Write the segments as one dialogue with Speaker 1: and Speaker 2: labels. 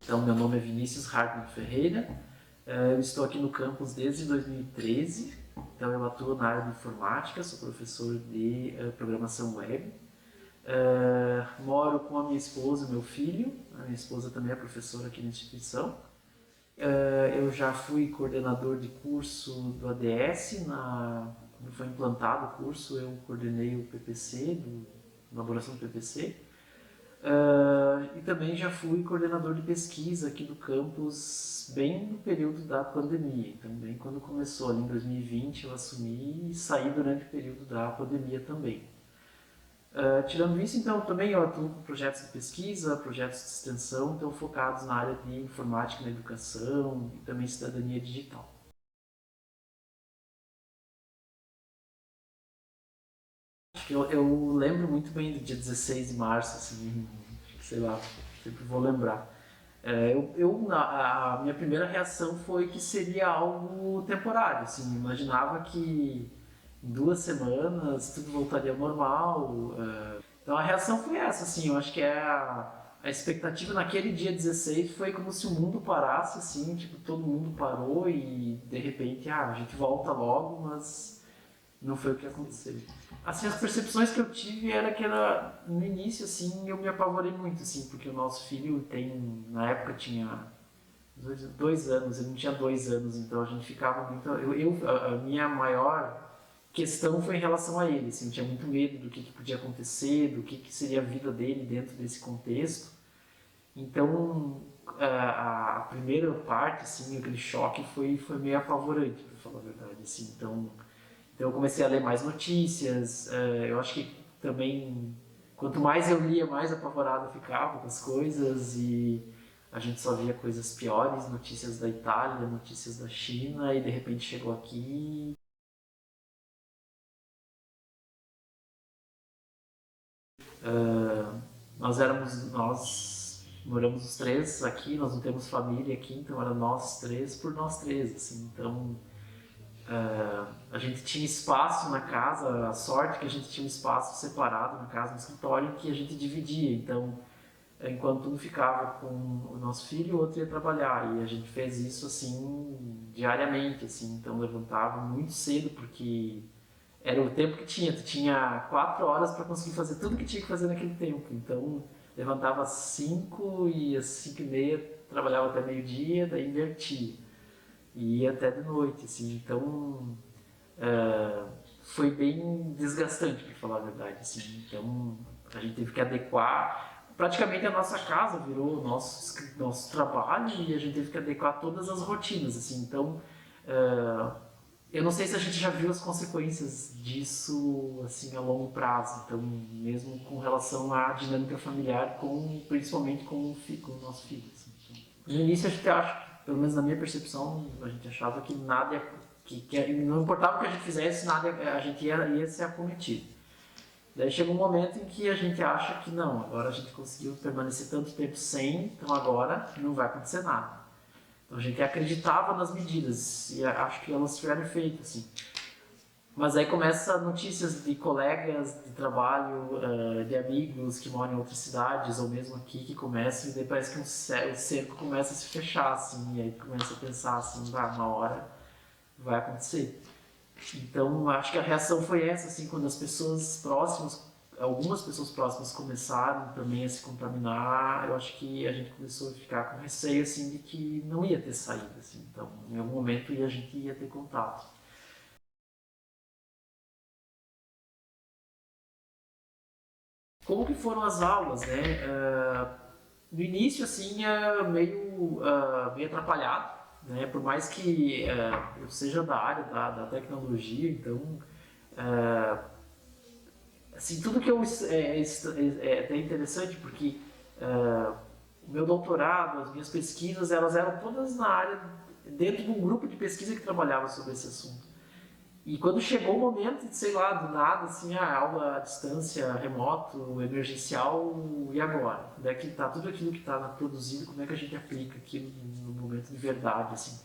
Speaker 1: Então, meu nome é Vinícius Hartmann Ferreira, eu estou aqui no campus desde 2013, então eu atuo na área de informática, sou professor de programação web. Moro com a minha esposa e meu filho, a minha esposa também é professora aqui na instituição. Eu já fui coordenador de curso do ADS, quando foi implantado o curso eu coordenei o PPC, elaboração do PPC. E também já fui coordenador de pesquisa aqui do campus bem no período da pandemia. Então, bem quando começou ali em 2020 eu assumi e saí durante o período da pandemia também. Tirando isso, então, também eu atuo com projetos de pesquisa, projetos de extensão, então focados na área de informática na educação e também cidadania digital. Eu lembro muito bem do dia 16 de março, assim, sei lá, sempre vou lembrar. A minha primeira reação foi que seria algo temporário, assim, imaginava que em 2 semanas tudo voltaria ao normal. Então a reação foi essa, assim, eu acho que a expectativa naquele dia 16 foi como se o mundo parasse, assim, tipo, todo mundo parou e de repente, a gente volta logo, mas não foi o que aconteceu. Assim, as percepções que eu tive era no início, assim, eu me apavorei muito, assim, porque o nosso filho na época tinha 2 anos, ele não tinha 2 anos, então a gente ficava muito, a minha maior questão foi em relação a ele, assim, eu tinha muito medo do que podia acontecer, do que seria a vida dele dentro desse contexto. Então, a primeira parte, assim, aquele choque foi meio apavorante, para falar a verdade, assim, então eu comecei a ler mais notícias, eu acho que também, quanto mais eu lia, mais apavorado eu ficava com as coisas e a gente só via coisas piores, notícias da Itália, notícias da China e de repente chegou aqui. Nós moramos os três aqui, nós não temos família aqui, então era nós três por nós três, assim, então a gente tinha espaço na casa, a sorte que a gente tinha um espaço separado na casa, no escritório, que a gente dividia. Então, enquanto um ficava com o nosso filho, o outro ia trabalhar. E a gente fez isso assim diariamente, assim. Então, levantava muito cedo porque era o tempo que tinha. Tu tinha 4 horas para conseguir fazer tudo que tinha que fazer naquele tempo. Então, levantava às 5 e às 5:30 trabalhava até meio-dia, daí invertia e ia até de noite, assim, então foi bem desgastante, para falar a verdade, assim, então a gente teve que adequar, praticamente a nossa casa virou nosso trabalho e a gente teve que adequar todas as rotinas, assim, então eu não sei se a gente já viu as consequências disso, assim, a longo prazo, então mesmo com relação à dinâmica familiar, principalmente com o nosso filho, assim. No início a gente acha, pelo menos na minha percepção, a gente achava que nada que não importava o que a gente fizesse, nada a gente ia ser acometido. Daí chega um momento em que a gente acha que não, agora a gente conseguiu permanecer tanto tempo sem, então agora não vai acontecer nada. Então a gente acreditava nas medidas e acho que elas tiveram efeito, assim. Mas aí começa notícias de colegas de trabalho, de amigos que moram em outras cidades ou mesmo aqui que começam e daí parece que o cerco começa a se fechar, assim, e aí começa a pensar assim, uma hora vai acontecer. Então acho que a reação foi essa, assim, quando as pessoas próximas, algumas pessoas próximas começaram também a se contaminar, eu acho que a gente começou a ficar com receio, assim, de que não ia ter saída, assim, então em algum momento a gente ia ter contato. Como que foram as aulas, né? No início, assim, meio atrapalhado, né? Por mais que eu seja da área da tecnologia, então, assim, tudo que é até interessante porque o meu doutorado, as minhas pesquisas, elas eram todas na área, dentro de um grupo de pesquisa que trabalhava sobre esse assunto. E quando chegou o momento, sei lá, do nada, assim, a aula à distância, remoto, emergencial, e agora? Daqui tá tudo aquilo que está produzido, como é que a gente aplica aquilo no momento de verdade, assim?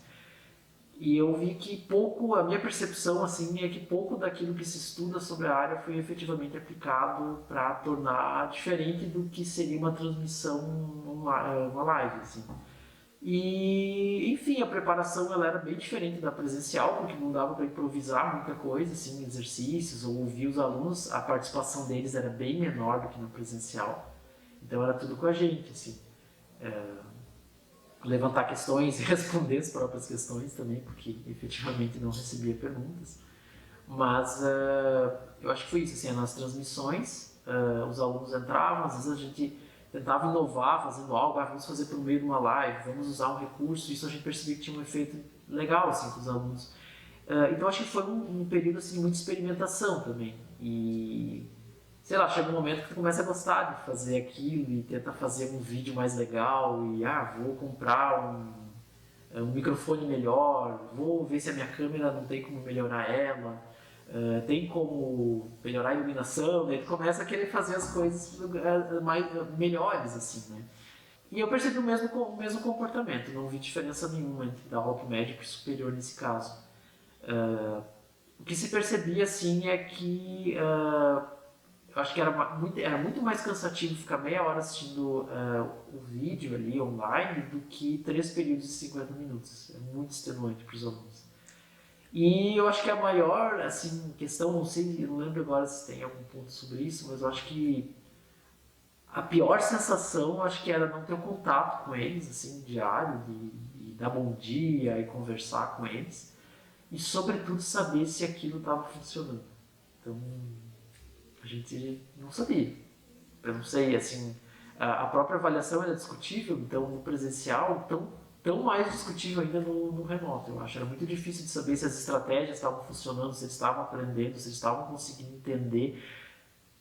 Speaker 1: E eu vi que pouco, a minha percepção, assim, é que pouco daquilo que se estuda sobre a área foi efetivamente aplicado para tornar diferente do que seria uma transmissão, uma live, assim. E, enfim, a preparação ela era bem diferente da presencial, porque não dava para improvisar muita coisa, assim, exercícios ou ouvir os alunos. A participação deles era bem menor do que na presencial. Então era tudo com a gente, assim. Levantar questões e responder as próprias questões também, porque efetivamente não recebia perguntas. Mas eu acho que foi isso, assim, nas transmissões, os alunos entravam, às vezes a gente tentava inovar fazendo algo, vamos fazer por meio de uma live, vamos usar um recurso, isso a gente percebia que tinha um efeito legal, assim, com os alunos. Então acho que foi um período, assim, de muita experimentação também. E, sei lá, chega um momento que tu começa a gostar de fazer aquilo e tenta fazer um vídeo mais legal e, vou comprar um microfone melhor, vou ver se a minha câmera não tem como melhorar ela, tem como melhorar a iluminação, daí tu começa a querer fazer as coisas melhores, assim, né? E eu percebi o mesmo comportamento, não vi diferença nenhuma entre dar rock médico e superior nesse caso. O que se percebia, assim, é que eu acho que era muito mais cansativo ficar meia hora assistindo o vídeo ali online do que 3 períodos de 50 minutos. É muito extenuante para os alunos. E eu acho que a maior assim, questão, não sei, eu não lembro agora se tem algum ponto sobre isso, mas eu acho que a pior sensação, eu acho que era não ter o contato com eles, assim, diário, de dar bom dia e conversar com eles. E, sobretudo, saber se aquilo estava funcionando. Então, a gente não sabia. Eu não sei, assim, a própria avaliação era discutível, então no presencial, tão mais discutível ainda no remoto, eu acho. Era muito difícil de saber se as estratégias estavam funcionando, se eles estavam aprendendo, se eles estavam conseguindo entender,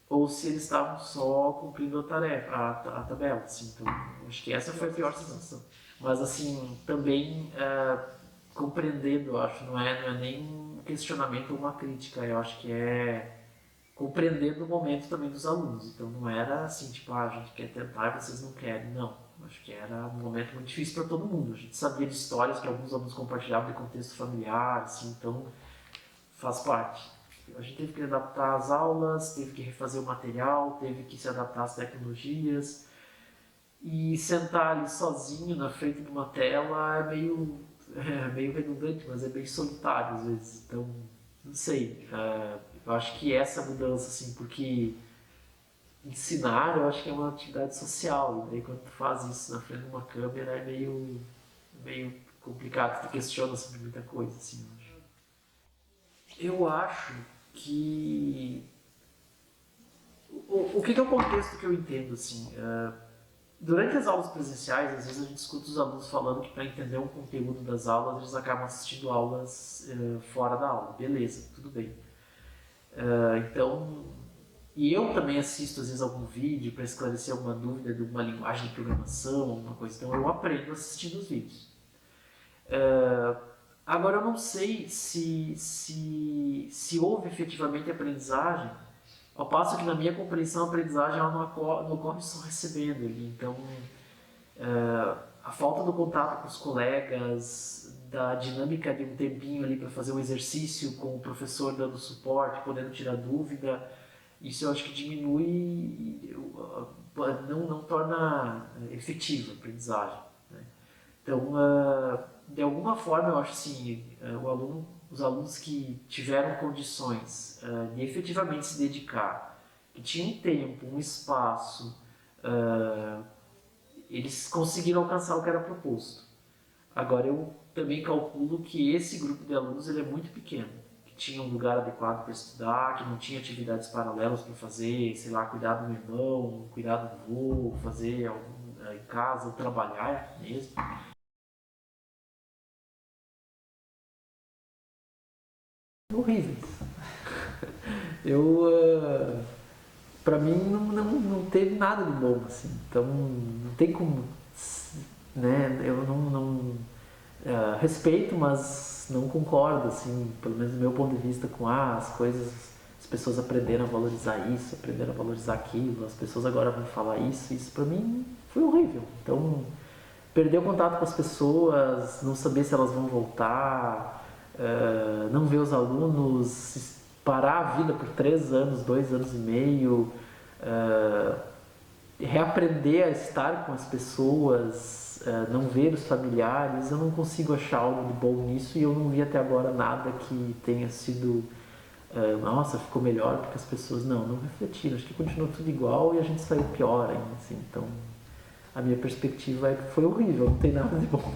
Speaker 1: ou se eles estavam só cumprindo a tarefa, a tabela, assim. Então, acho que essa foi a pior sensação. Mas, assim, também compreendendo, eu acho, não é nem um questionamento ou uma crítica, eu acho que é compreendendo o momento também dos alunos. Então não era assim, tipo, a gente quer tentar e vocês não querem. Não. Acho que era um momento muito difícil para todo mundo. A gente sabia de histórias que alguns alunos compartilhavam de contexto familiar, assim, então faz parte. A gente teve que adaptar as aulas, teve que refazer o material, teve que se adaptar às tecnologias. E sentar ali sozinho na frente de uma tela é meio redundante, mas é bem solitário às vezes. Então, não sei. Eu acho que essa mudança, assim, porque ensinar eu acho que é uma atividade social, e daí quando tu faz isso na frente de uma câmera é meio complicado, tu questiona sobre muita coisa, assim, eu acho. Eu acho que. O que é o contexto que eu entendo, assim? Durante as aulas presenciais, às vezes a gente escuta os alunos falando que para entender um conteúdo das aulas, eles acabam assistindo aulas fora da aula. Beleza, tudo bem. Então, e eu também assisto às vezes algum vídeo para esclarecer alguma dúvida de uma linguagem de programação, alguma coisa. Então eu aprendo assistindo os vídeos. Agora eu não sei se houve efetivamente aprendizagem, ao passo que na minha compreensão a aprendizagem ela não ocorre só recebendo ali. Então a falta do contato com os colegas, da dinâmica de um tempinho ali para fazer um exercício com o professor dando suporte, podendo tirar dúvida, isso eu acho que diminui, não torna efetiva a aprendizagem, né? Então, de alguma forma, eu acho assim, os alunos que tiveram condições de efetivamente se dedicar, que tinham um tempo, um espaço, eles conseguiram alcançar o que era proposto. Agora, eu também calculo que esse grupo de alunos ele é muito pequeno, que tinha um lugar adequado para estudar, que não tinha atividades paralelas para fazer, sei lá, cuidar do meu irmão, cuidar do avô, fazer algum, em casa, ou trabalhar mesmo. Horríveis. Eu, pra mim, não teve nada de bom, assim. Então, não tem como, né? Eu não respeito, mas não concordo, assim, pelo menos do meu ponto de vista, com as coisas, as pessoas aprenderam a valorizar isso, aprenderam a valorizar aquilo, as pessoas agora vão falar isso pra mim foi horrível. Então, perder o contato com as pessoas, não saber se elas vão voltar, não ver os alunos, parar a vida por 3 anos, 2 anos e meio, reaprender a estar com as pessoas, não ver os familiares, eu não consigo achar algo de bom nisso e eu não vi até agora nada que tenha sido, nossa, ficou melhor porque as pessoas não refletiram, acho que continuou tudo igual e a gente saiu pior ainda, assim, então a minha perspectiva é que foi horrível, não tem nada de bom.